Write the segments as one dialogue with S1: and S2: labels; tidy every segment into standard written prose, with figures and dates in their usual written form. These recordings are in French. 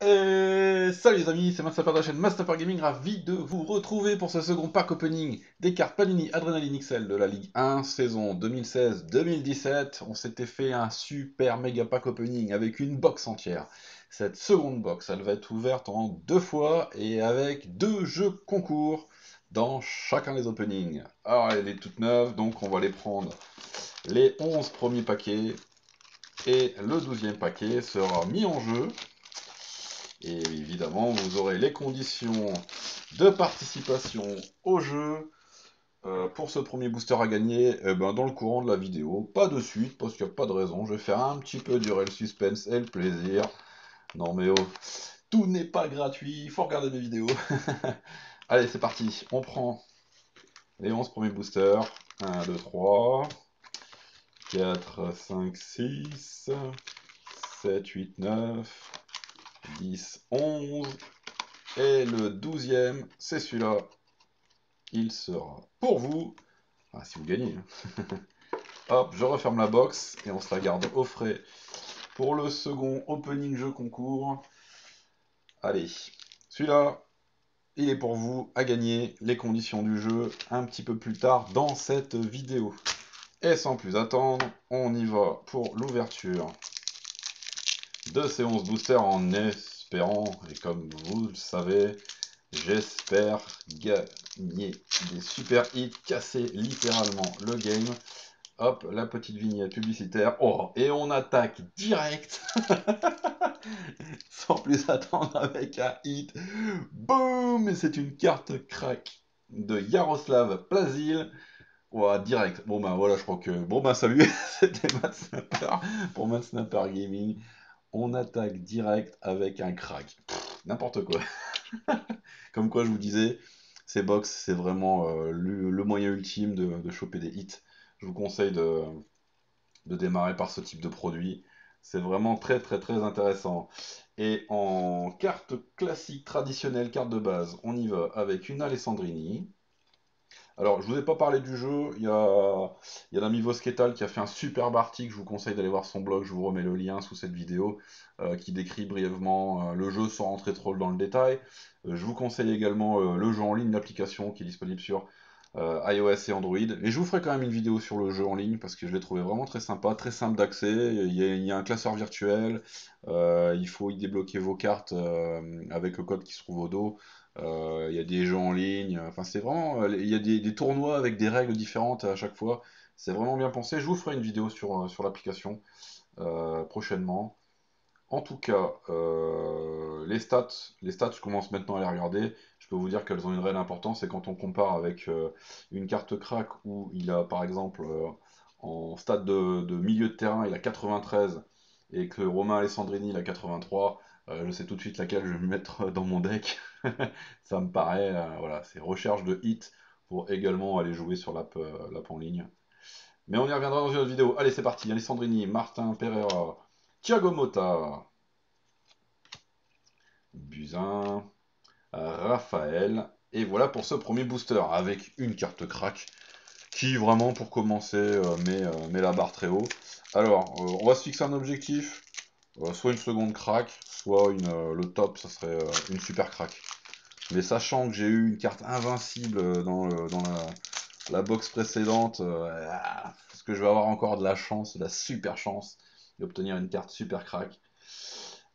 S1: Et salut les amis, c'est Master de la chaîne Master Gaming, ravi de vous retrouver pour ce second pack opening des cartes Panini Adrenaline XL de la Ligue 1 saison 2016-2017. On s'était fait un super méga pack opening avec une box entière. Cette seconde box, elle va être ouverte en deux fois et avec deux jeux concours dans chacun des openings. Alors elle est toute neuve, donc on va les prendre les 11 premiers paquets et le 12e paquet sera mis en jeu. Et évidemment, vous aurez les conditions de participation au jeu pour ce premier booster à gagner dans le courant de la vidéo. Pas de suite, parce qu'il n'y a pas de raison. Je vais faire un petit peu durer le suspense et le plaisir. Non mais oh, tout n'est pas gratuit, il faut regarder mes vidéos. Allez, c'est parti. On prend les 11 premiers boosters. 1, 2, 3, 4, 5, 6, 7, 8, 9, 10, 11. Et le 12e, c'est celui-là. Il sera pour vous. Ah, si vous gagnez. Hop, je referme la box et on se la garde au frais pour le second opening jeu concours. Allez, celui-là, il est pour vous à gagner. Les conditions du jeu un petit peu plus tard dans cette vidéo. Et sans plus attendre, on y va pour l'ouverture de ces 11 boosters en espérant, et comme vous le savez, j'espère gagner des super hits, casser littéralement le game. Hop, la petite vignette publicitaire. Oh, et on attaque direct, sans plus attendre avec un hit. Boum, et c'est une carte crack de Yaroslav Plazil. Ouah, direct. Bon ben voilà, je crois que... Bon ben salut, c'était Matt Snapper pour Matt Snapper Gaming. On attaque direct avec un crack. N'importe quoi. Comme quoi, je vous disais, ces box, c'est vraiment le moyen ultime de choper des hits. Je vous conseille de démarrer par ce type de produit. C'est vraiment très très très intéressant. Et en carte classique, traditionnelle, carte de base, on y va avec une Alessandrini. Alors, je vous ai pas parlé du jeu, il y a l'ami Vosketal qui a fait un superbe article, je vous conseille d'aller voir son blog, je vous remets le lien sous cette vidéo, qui décrit brièvement le jeu sans rentrer trop dans le détail. Je vous conseille également le jeu en ligne, l'application qui est disponible sur iOS et Android. Et je vous ferai quand même une vidéo sur le jeu en ligne parce que je l'ai trouvé vraiment très sympa, très simple d'accès. Il y a un classeur virtuel, il faut y débloquer vos cartes avec le code qui se trouve au dos. Il y a des jeux en ligne, enfin c'est vraiment, il y a des tournois avec des règles différentes à chaque fois. C'est vraiment bien pensé. Je vous ferai une vidéo sur l'application prochainement. En tout cas, les stats, je commence maintenant à les regarder. Je peux vous dire qu'elles ont une réelle importance. Et quand on compare avec une carte crack où il a, par exemple, en stade de milieu de terrain, il a 93 et que Romain Alessandrini, il a 83, je sais tout de suite laquelle je vais mettre dans mon deck. Ça me paraît, voilà, c'est recherche de hit pour également aller jouer sur l'app en ligne. Mais on y reviendra dans une autre vidéo. Allez, c'est parti. Alessandrini, Martin Pereira, Thiago Motta. Buzyn, Raphaël. Et voilà pour ce premier booster avec une carte crack qui vraiment pour commencer met la barre très haut. Alors on va se fixer un objectif, soit une seconde crack, soit le top, ça serait une super crack. Mais sachant que j'ai eu une carte invincible dans la box précédente, est-ce que je vais avoir encore de la chance, de la super chance d'obtenir une carte super crack?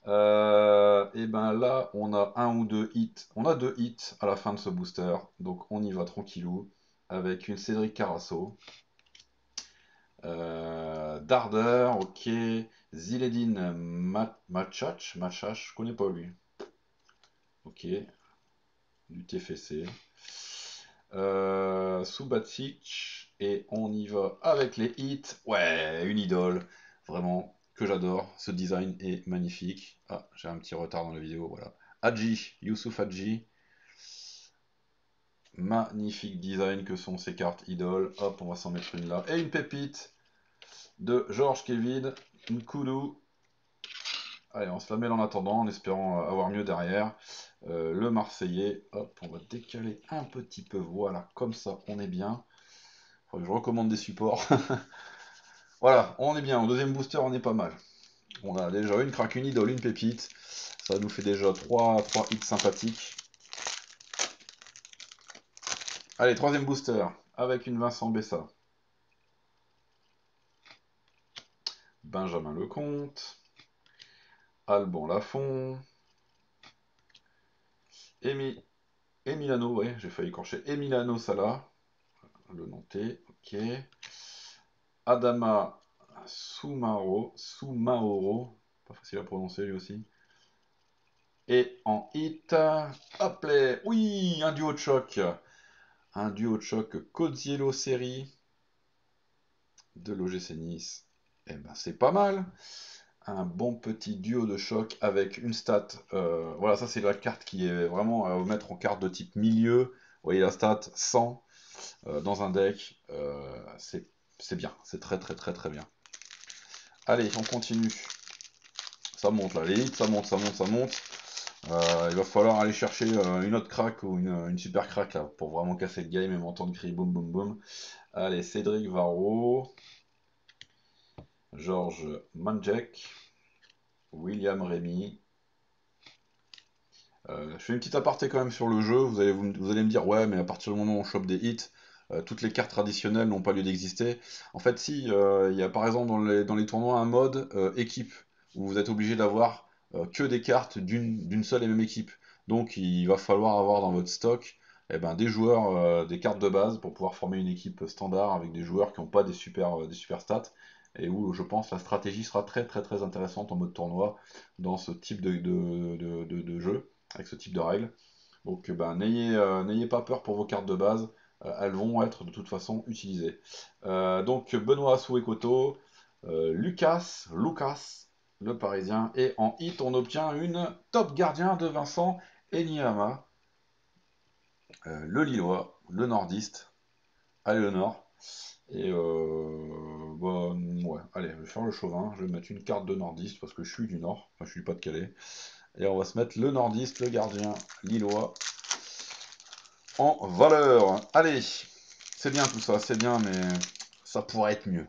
S1: Et ben là, on a un ou deux hits. On a deux hits à la fin de ce booster. Donc on y va tranquillou. Avec une Cédric Carasso. Darder, ok. Zinedine Machach. Machach, je connais pas lui. Ok. Du TFC. Subacic. Et on y va avec les hits. Ouais, une idole. Vraiment, que j'adore. Ce design est magnifique. Ah, j'ai un petit retard dans la vidéo, voilà. Hadji, Youssouf Hadji. Magnifique design que sont ces cartes idoles. Hop, on va s'en mettre une là. Et une pépite de Georges Kevin Nkoudou. Allez, on se la met en attendant, en espérant avoir mieux derrière. Le Marseillais. Hop, on va décaler un petit peu. Voilà, comme ça, on est bien. Faudrait que je recommande des supports. Voilà, on est bien. Au deuxième booster, on est pas mal. On a déjà une crack, une idole, une pépite. Ça nous fait déjà 3 hits sympathiques. Allez, troisième booster, avec une Vincent Bessa. Benjamin Lecomte. Alban Lafont. Emiliano, ouais, j'ai failli écorcher. Emiliano Sala, le Nantais, ok. Adama Soumaoro, pas facile à prononcer lui aussi. Et en hit, hop là, oui, un duo de choc. Un duo de choc Coziello Série de l'OGC Nice. Eh ben, c'est pas mal. Un bon petit duo de choc avec une stat. Voilà, ça c'est la carte qui est vraiment à mettre en carte de type milieu. Vous voyez la stat 100 dans un deck. C'est bien, c'est très très très très bien. Allez, on continue. Ça monte là, les hits, ça monte, ça monte, ça monte. Il va falloir aller chercher une autre crack ou une super crack là, pour vraiment casser le game et m'entendre crier boum boum boum. Allez, Cédric Varro, Georges Manjek, William Rémy. Je fais une petite aparté quand même sur le jeu. Vous allez me dire, ouais, mais à partir du moment où on chope des hits, toutes les cartes traditionnelles n'ont pas lieu d'exister. En fait, si, il y a par exemple dans les tournois un mode équipe, où vous êtes obligé d'avoir que des cartes d'une seule et même équipe. Donc il va falloir avoir dans votre stock eh ben, des joueurs, des cartes de base pour pouvoir former une équipe standard avec des joueurs qui n'ont pas des super stats. Et où je pense la stratégie sera très très très intéressante en mode tournoi dans ce type de jeu avec ce type de règles. Donc ben, n'ayez pas peur pour vos cartes de base, elles vont être de toute façon utilisées. Donc Benoît Souekoto, Lucas, le Parisien, et en hit on obtient une top gardien de Vincent Enyama, le Lillois, le nordiste, allez le nord. Et bah, ouais, allez, je vais faire le chauvin, je vais mettre une carte de nordiste parce que je suis du nord, enfin je suis pas de Calais. Et on va se mettre le nordiste, le gardien lillois, en valeur. Allez, c'est bien tout ça, c'est bien, mais ça pourrait être mieux.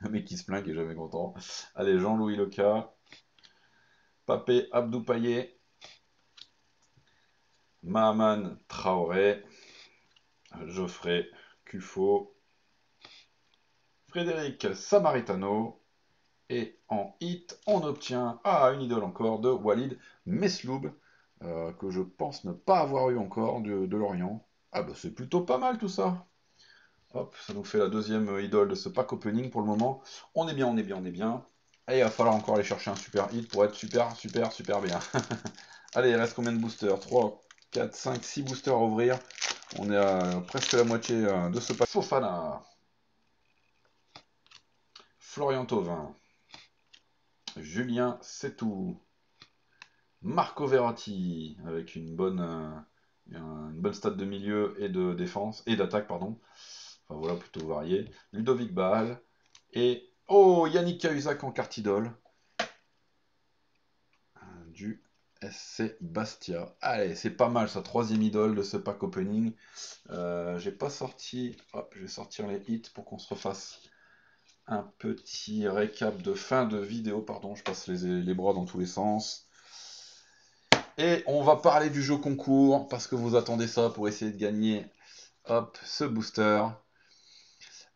S1: Le mec qui se plaint, qui est jamais content. Allez, Jean-Louis Leca, Papé Abdou Payet, Mahaman Traoré, Geoffrey Cufo, Frédéric Samaritano, et en hit, on obtient une idole encore de Walid Mesloub, que je pense ne pas avoir eu encore de Lorient. Ah bah c'est plutôt pas mal tout ça. Hop, ça nous fait la deuxième idole de ce pack opening pour le moment. On est bien, on est bien, on est bien. Et il va falloir encore aller chercher un super hit pour être super, super, super bien. Allez, il reste combien de boosters? 3, 4, 5, 6 boosters à ouvrir. On est à presque la moitié de ce pack. Fofana, Florian Thauvin, Julien Setou, Marco Verratti avec une bonne stat de milieu et de défense et d'attaque, pardon. Enfin voilà, plutôt varié. Ludovic Baal et Yannick Cahuzac en carte idole du SC Bastia. Allez, c'est pas mal sa troisième idole de ce pack opening. J'ai pas sorti. Hop, je vais sortir les hits pour qu'on se refasse un petit récap de fin de vidéo. Pardon, je passe les bras dans tous les sens. Et on va parler du jeu concours, parce que vous attendez ça pour essayer de gagner, hop, ce booster.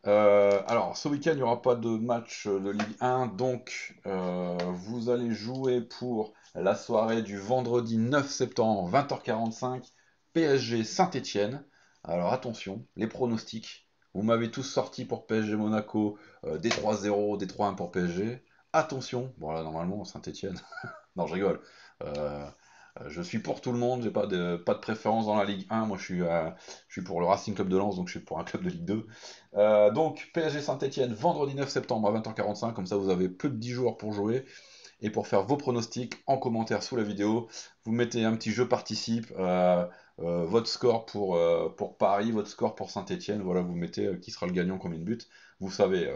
S1: Alors, ce week-end, il n'y aura pas de match de Ligue 1, donc vous allez jouer pour la soirée du vendredi 9 septembre, 20h45, PSG Saint-Étienne. Alors attention, les pronostics. Vous m'avez tous sorti pour PSG Monaco, des 3-0, des 3-1 pour PSG. Attention, bon là normalement Saint-Étienne. Non, je rigole. Euh, je suis pour tout le monde, j'ai pas de préférence dans la Ligue 1. Moi, je suis pour le Racing Club de Lens, donc je suis pour un club de Ligue 2. Donc, PSG Saint-Etienne, vendredi 9 septembre à 20h45. Comme ça, vous avez plus de 10 jours pour jouer et pour faire vos pronostics en commentaire sous la vidéo. Vous mettez un petit jeu participe, votre score pour Paris, votre score pour Saint-Etienne. Voilà, vous mettez qui sera le gagnant, combien de buts. Vous savez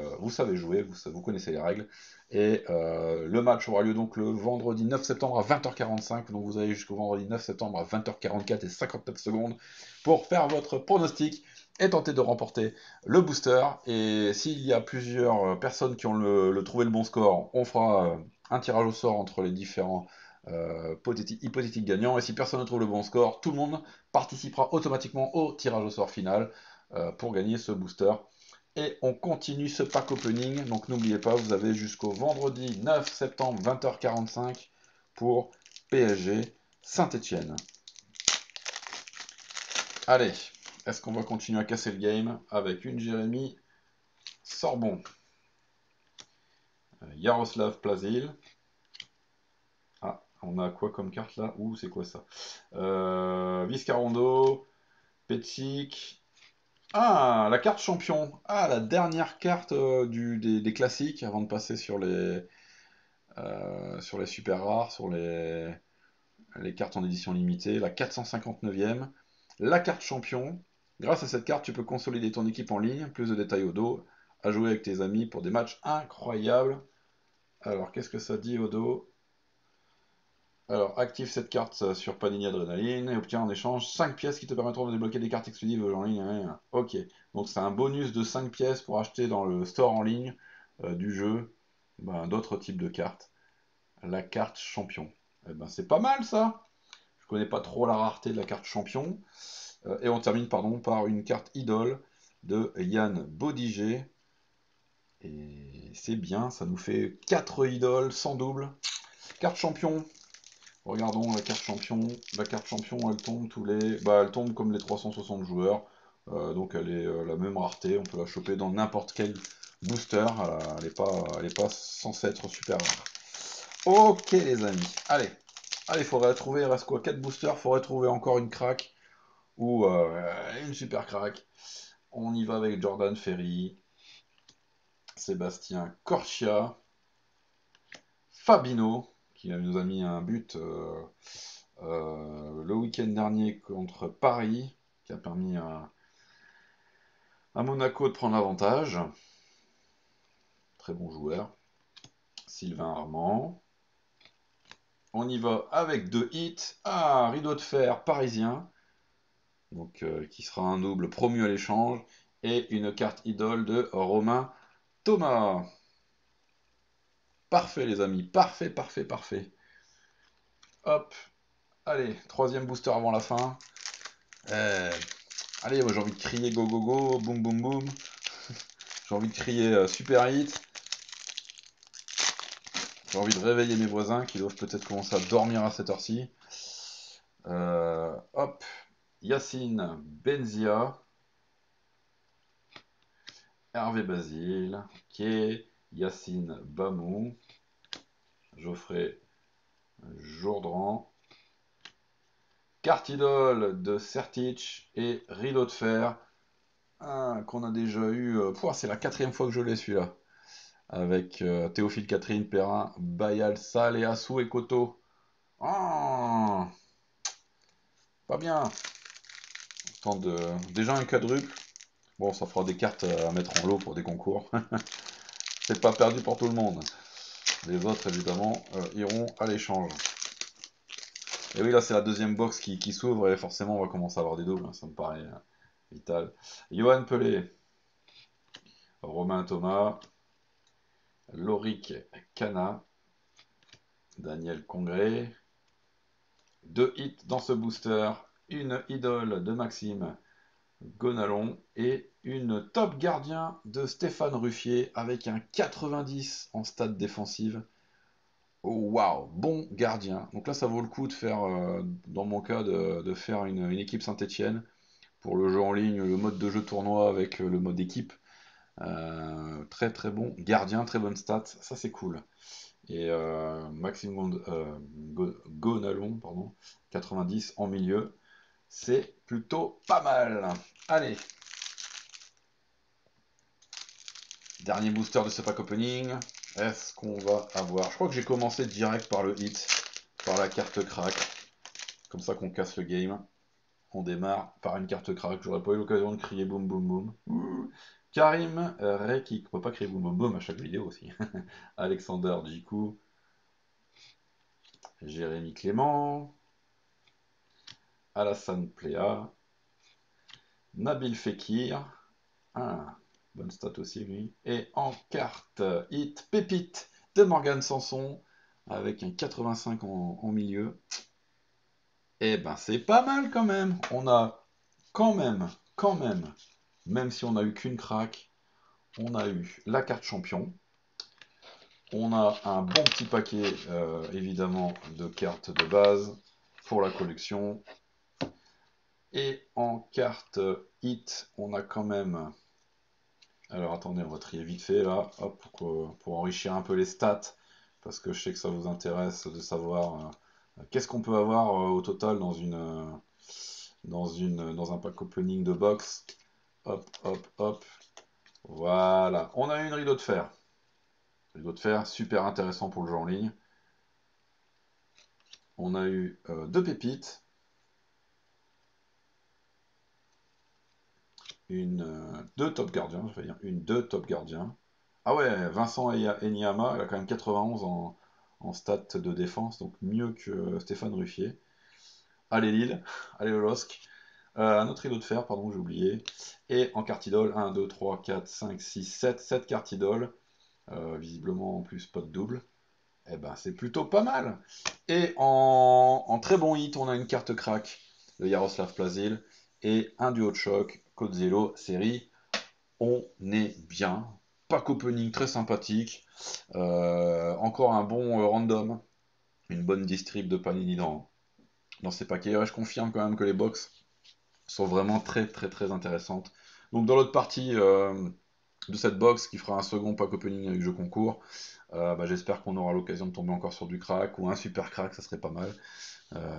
S1: jouer, vous connaissez les règles. Et le match aura lieu donc le vendredi 9 septembre à 20h45. Donc vous avez jusqu'au vendredi 9 septembre à 20h44 et 59 secondes pour faire votre pronostic et tenter de remporter le booster. Et s'il y a plusieurs personnes qui ont trouvé le bon score, on fera un tirage au sort entre les différents hypothétiques gagnants. Et si personne ne trouve le bon score, tout le monde participera automatiquement au tirage au sort final pour gagner ce booster. Et on continue ce pack opening. Donc n'oubliez pas, vous avez jusqu'au vendredi 9 septembre 20h45 pour PSG Saint-Etienne. Allez, est-ce qu'on va continuer à casser le game avec une Jérémy Sorbon, Yaroslav Plazil. Ah, on a quoi comme carte là? Ouh, c'est quoi ça? Viscarondo, Petsic. Ah, la carte champion. Ah, la dernière carte des classiques avant de passer sur les super rares, sur les cartes en édition limitée. La 459e. La carte champion. Grâce à cette carte, tu peux consolider ton équipe en ligne, plus de détails au dos, à jouer avec tes amis pour des matchs incroyables. Alors, qu'est-ce que ça dit au dos? Alors, active cette carte sur Panini Adrenaline et obtiens en échange 5 pièces qui te permettront de débloquer des cartes exclusives en ligne. Ok, donc c'est un bonus de 5 pièces pour acheter dans le store en ligne du jeu d'autres types de cartes. La carte champion. Eh ben, c'est pas mal ça. Je connais pas trop la rareté de la carte champion. Et on termine pardon, par une carte idole de Yann Bodiger. Et c'est bien, ça nous fait 4 idoles sans double. Carte champion. Regardons la carte champion. La carte champion, elle tombe elle tombe comme les 360 joueurs. Donc elle est la même rareté. On peut la choper dans n'importe quel booster. Elle est pas censée être super rare. Ok les amis. Allez, faudrait trouver. Il reste quoi? 4 boosters. Faudrait trouver encore une crack ou une super crack. On y va avec Jordan Ferry, Sébastien Corchia, Fabino, qui nous a mis un but le week-end dernier contre Paris, qui a permis à Monaco de prendre l'avantage. Très bon joueur. Sylvain Armand. On y va avec 2 hits. Ah, rideau de fer parisien. Donc, qui sera un double promu à l'échange. Et une carte idole de Romain Thomas. Parfait les amis. Parfait, parfait, parfait. Hop. Allez, troisième booster avant la fin. Allez, moi j'ai envie de crier go go go, boum boum boum. J'ai envie de crier super hit. J'ai envie de réveiller mes voisins qui doivent peut-être commencer à dormir à cette heure-ci. Hop, Yacine Benzia, Hervé Basile, Kay, Yacine Bamou, Geoffrey Jourdran, carte idole de Sertic et Rideau de Fer, qu'on a déjà eu. C'est la 4e fois que je l'ai celui-là. Avec Théophile Catherine, Perrin, Bayal, Sal et Assou et Koto. Ah, pas bien. Déjà un quadruple. Bon, ça fera des cartes à mettre en lot pour des concours. C'est pas perdu pour tout le monde. Les autres, évidemment, iront à l'échange. Et oui, là, c'est la deuxième box qui s'ouvre et forcément, on va commencer à avoir des doubles. Ça me paraît vital. Johan Pelé, Romain Thomas, Loric Cana, Daniel Congré. 2 hits dans ce booster. Une idole de Maxime Gonalon et une top gardien de Stéphane Ruffier avec un 90 en stade défensive. Oh, waouh, bon gardien. Donc là, ça vaut le coup de faire, dans mon cas, de faire une équipe Saint-Etienne pour le jeu en ligne, le mode de jeu tournoi avec le mode équipe. Très très bon gardien, très bonne stat, ça c'est cool. Et Maxime Gonalon, pardon, 90 en milieu, c'est plutôt pas mal. Allez, dernier booster de ce pack opening. Est-ce qu'on va avoir... Je crois que j'ai commencé direct par le hit, par la carte crack. Comme ça qu'on casse le game. On démarre par une carte crack. J'aurais pas eu l'occasion de crier boum boum boum. Ouh. Karim Rekik. On peut pas crier boum boum boum à chaque vidéo aussi. Alexander Djikou. Jérémy Clément. Alassane Pléa. Nabil Fekir. Ah, bonne stat aussi lui. Et en carte hit pépite de Morgane Sanson avec un 85 en milieu. Eh ben c'est pas mal quand même. On a quand même si on a eu qu'une craque, on a eu la carte champion. On a un bon petit paquet, évidemment, de cartes de base pour la collection. Et en carte hit, on a quand même... Alors attendez, on va trier vite fait là, hop, pour enrichir un peu les stats, parce que je sais que ça vous intéresse de savoir qu'est-ce qu'on peut avoir au total dans un pack opening de box. Hop, hop, hop. Voilà. On a une rideau de fer. Rideau de fer, super intéressant pour le jeu en ligne. On a eu deux pépites. Deux top gardiens, je vais dire deux top gardiens. Ah ouais, Vincent Enyama, il a quand même 91 en stats de défense, donc mieux que Stéphane Ruffier. Allez Lille, allez le LOSC. Un autre rideau de fer, pardon, j'ai oublié. Et en carte idole, 1, 2, 3, 4, 5, 6, 7, 7 cartes idole. Visiblement en plus pas de double. Eh ben c'est plutôt pas mal. Et en très bon hit, on a une carte crack de Yaroslav Plazil et un duo de choc, Codzelo série. On est bien. Pack opening très sympathique. Encore un bon random. Une bonne distrib de Panini dans ces paquets. Ouais, je confirme quand même que les box sont vraiment très très très intéressantes. Donc dans l'autre partie de cette box qui fera un second pack opening avec jeu concours, bah, j'espère qu'on aura l'occasion de tomber encore sur du crack ou un super crack, ça serait pas mal.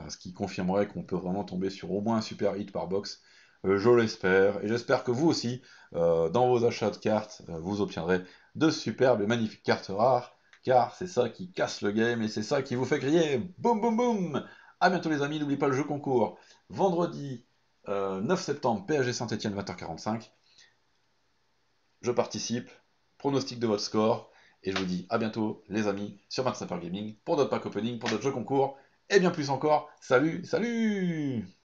S1: Ce qui confirmerait qu'on peut vraiment tomber sur au moins un super hit par box. Je l'espère, et j'espère que vous aussi, dans vos achats de cartes, vous obtiendrez de superbes et magnifiques cartes rares, car c'est ça qui casse le game et c'est ça qui vous fait crier boum boum boum. A bientôt les amis, n'oubliez pas le jeu concours. Vendredi 9 septembre, PSG Saint-Etienne 20h45. Je participe, pronostic de votre score, et je vous dis à bientôt les amis sur Max Gaming pour d'autres pack opening, pour d'autres jeux concours, et bien plus encore. Salut, salut!